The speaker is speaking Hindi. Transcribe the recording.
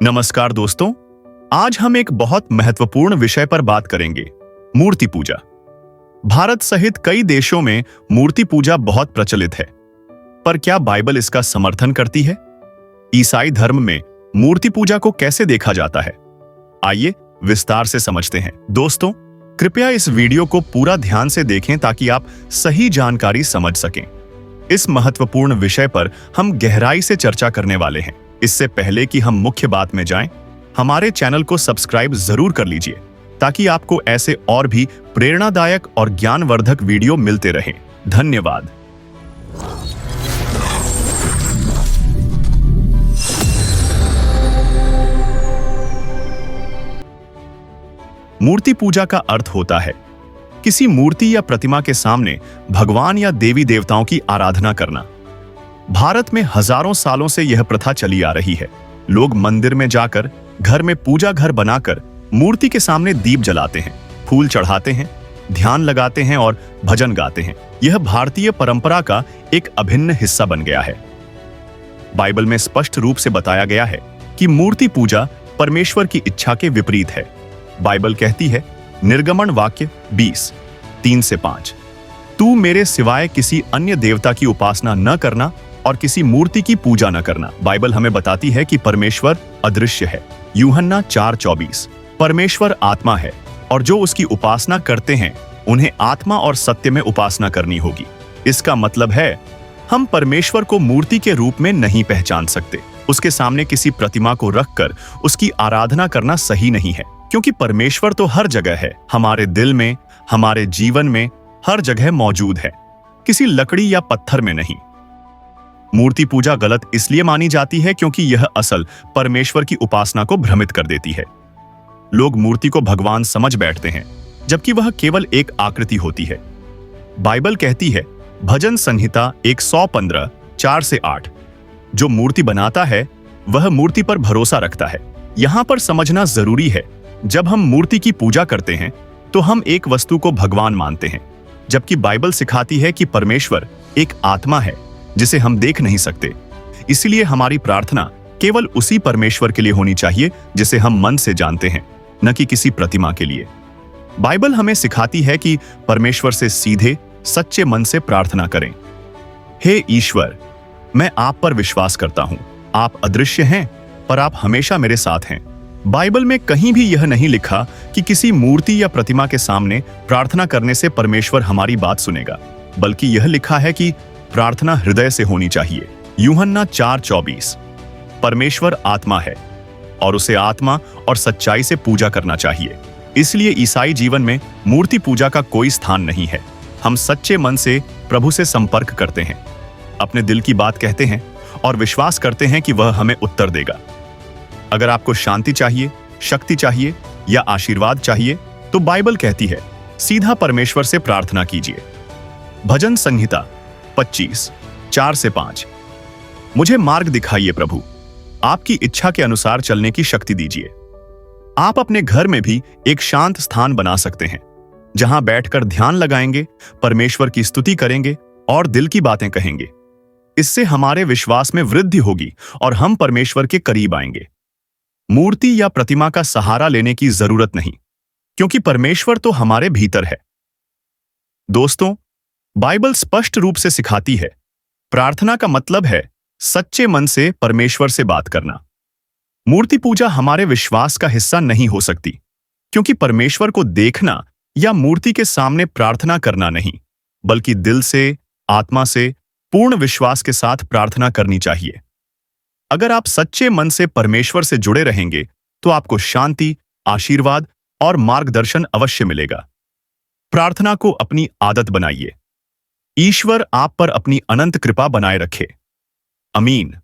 नमस्कार दोस्तों, आज हम एक बहुत महत्वपूर्ण विषय पर बात करेंगे, मूर्ति पूजा। भारत सहित कई देशों में मूर्ति पूजा बहुत प्रचलित है, पर क्या बाइबल इसका समर्थन करती है? ईसाई धर्म में मूर्ति पूजा को कैसे देखा जाता है? आइए विस्तार से समझते हैं। दोस्तों, कृपया इस वीडियो को पूरा ध्यान से देखें ताकि आप सही जानकारी समझ सकें। इस महत्वपूर्ण विषय पर हम गहराई से चर्चा करने वाले हैं। इससे पहले कि हम मुख्य बात में जाएं, हमारे चैनल को सब्सक्राइब जरूर कर लीजिए ताकि आपको ऐसे और भी प्रेरणादायक और ज्ञानवर्धक वीडियो मिलते रहें। धन्यवाद। मूर्ति पूजा का अर्थ होता है किसी मूर्ति या प्रतिमा के सामने भगवान या देवी देवताओं की आराधना करना। भारत में हजारों सालों से यह प्रथा चली आ रही है। लोग मंदिर में जाकर, घर में पूजा घर बनाकर मूर्ति के सामने दीप जलाते हैं, फूल चढ़ाते हैं, ध्यान लगाते हैं और भजन गाते हैं। यह भारतीय परंपरा का एक अभिन्न हिस्सा बन गया है। बाइबल में स्पष्ट रूप से बताया गया है कि मूर्ति पूजा परमेश्वर की इच्छा के विपरीत है। बाइबल कहती है, निर्गमन वाक्य 20:3-5, तू मेरे सिवाय किसी अन्य देवता की उपासना न करना और किसी मूर्ति की पूजा न करना। बाइबल हमें बताती है कि परमेश्वर अदृश्य है। यूहन्ना 4:24, परमेश्वर आत्मा है और जो उसकी उपासना करते हैं उन्हें आत्मा और सत्य में उपासना करनी होगी। इसका मतलब है हम परमेश्वर को मूर्ति के रूप में नहीं पहचान सकते। उसके सामने किसी प्रतिमा को रखकर उसकी आराधना करना सही नहीं है, क्योंकि परमेश्वर तो हर जगह है, हमारे दिल में, हमारे जीवन में, हर जगह मौजूद है, किसी लकड़ी या पत्थर में नहीं। मूर्ति पूजा गलत इसलिए मानी जाती है क्योंकि यह असल परमेश्वर की उपासना को भ्रमित कर देती है। लोग मूर्ति को भगवान समझ बैठते हैं, जबकि वह केवल एक आकृति होती है। बाइबल कहती है, भजन संहिता 115:4-8, जो मूर्ति बनाता है वह मूर्ति पर भरोसा रखता है। यहां पर समझना जरूरी है, जब हम मूर्ति की पूजा करते हैं तो हम एक वस्तु को भगवान मानते हैं, जबकि बाइबल सिखाती है कि परमेश्वर एक आत्मा है जिसे हम देख नहीं सकते। इसलिए हमारी प्रार्थना केवल उसी परमेश्वर के लिए होनी चाहिए जिसे हम मन से जानते हैं, न कि किसी प्रतिमा के लिए। बाइबल हमें सिखाती है कि परमेश्वर से सीधे सच्चे मन से प्रार्थना करें। हे ईश्वर, मैं आप पर विश्वास करता हूं। आप अदृश्य हैं, पर आप हमेशा मेरे साथ हैं। बाइबल में कहीं भी यह नहीं लिखा कि किसी मूर्ति या प्रतिमा के सामने प्रार्थना करने से परमेश्वर हमारी बात सुनेगा, बल्कि यह लिखा है कि प्रार्थना हृदय से होनी चाहिए। यूहन्ना 4:24, परमेश्वर आत्मा है और उसे आत्मा और सच्चाई से पूजा करना चाहिए। इसलिए ईसाई जीवन में मूर्ति पूजा का कोई स्थान नहीं है। हम सच्चे मन से प्रभु से संपर्क करते हैं, अपने दिल की बात कहते हैं और विश्वास करते हैं कि वह हमें उत्तर देगा। अगर आपको शांति चाहिए, शक्ति चाहिए या आशीर्वाद चाहिए, तो बाइबल कहती है, सीधा परमेश्वर से प्रार्थना कीजिए। भजन संहिता 25:4-5, मुझे मार्ग दिखाइए प्रभु, आपकी इच्छा के अनुसार चलने की शक्ति दीजिए। आप अपने घर में भी एक शांत स्थान बना सकते हैं, जहां बैठकर ध्यान लगाएंगे, परमेश्वर की स्तुति करेंगे और दिल की बातें कहेंगे। इससे हमारे विश्वास में वृद्धि होगी और हम परमेश्वर के करीब आएंगे। मूर्ति या प्रतिमा का सहारा लेने की जरूरत नहीं, क्योंकि परमेश्वर तो हमारे भीतर है। दोस्तों, बाइबल स्पष्ट रूप से सिखाती है, प्रार्थना का मतलब है सच्चे मन से परमेश्वर से बात करना। मूर्ति पूजा हमारे विश्वास का हिस्सा नहीं हो सकती, क्योंकि परमेश्वर को देखना या मूर्ति के सामने प्रार्थना करना नहीं, बल्कि दिल से, आत्मा से, पूर्ण विश्वास के साथ प्रार्थना करनी चाहिए। अगर आप सच्चे मन से परमेश्वर से जुड़े रहेंगे तो आपको शांति, आशीर्वाद और मार्गदर्शन अवश्य मिलेगा। प्रार्थना को अपनी आदत बनाइए। ईश्वर आप पर अपनी अनंत कृपा बनाए रखे। आमीन।